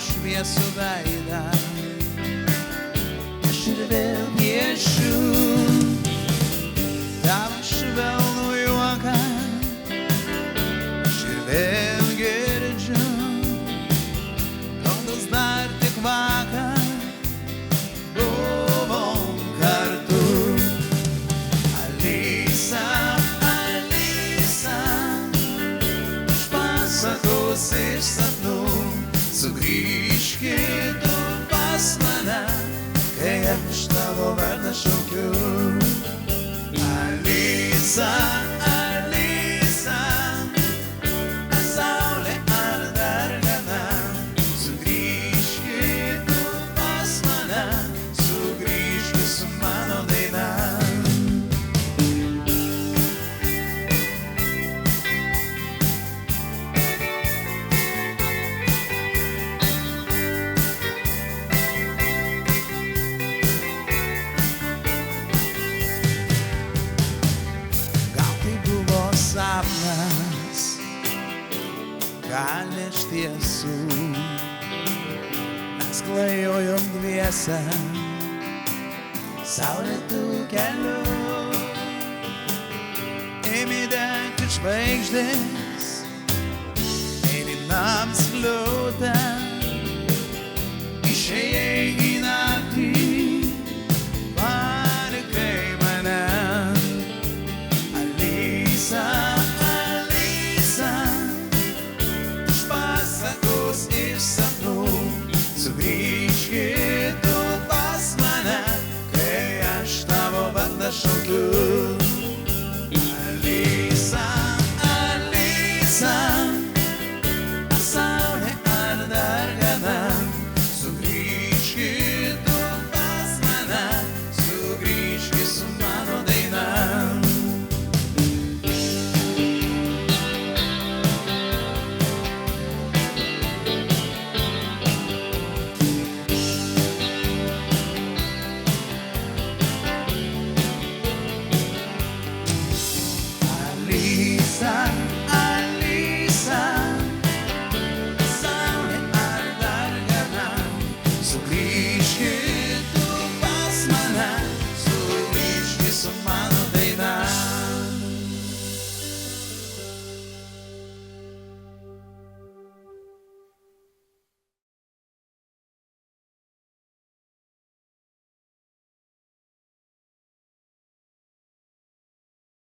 šviesų veidą. Aš ir vėl piešiu tavo švelnų juoką. Aš ir vėl girdžiu, rodos dar tik vakar buvom kartu. Alisa, Alisa, iš pasakos iš sapnų, sugrįžki tu pas mane, kai aš tavo vardą šaukiu. Alisa, Alisa, ar saulė ar dargana, sugrįžki tu pas mane, sugrįžki su mano daina. Sapnas, gal iš tiesų mes klajojom dviese saulėtų keliu. Ėmė degti žvaigždės, mėlynam skliau.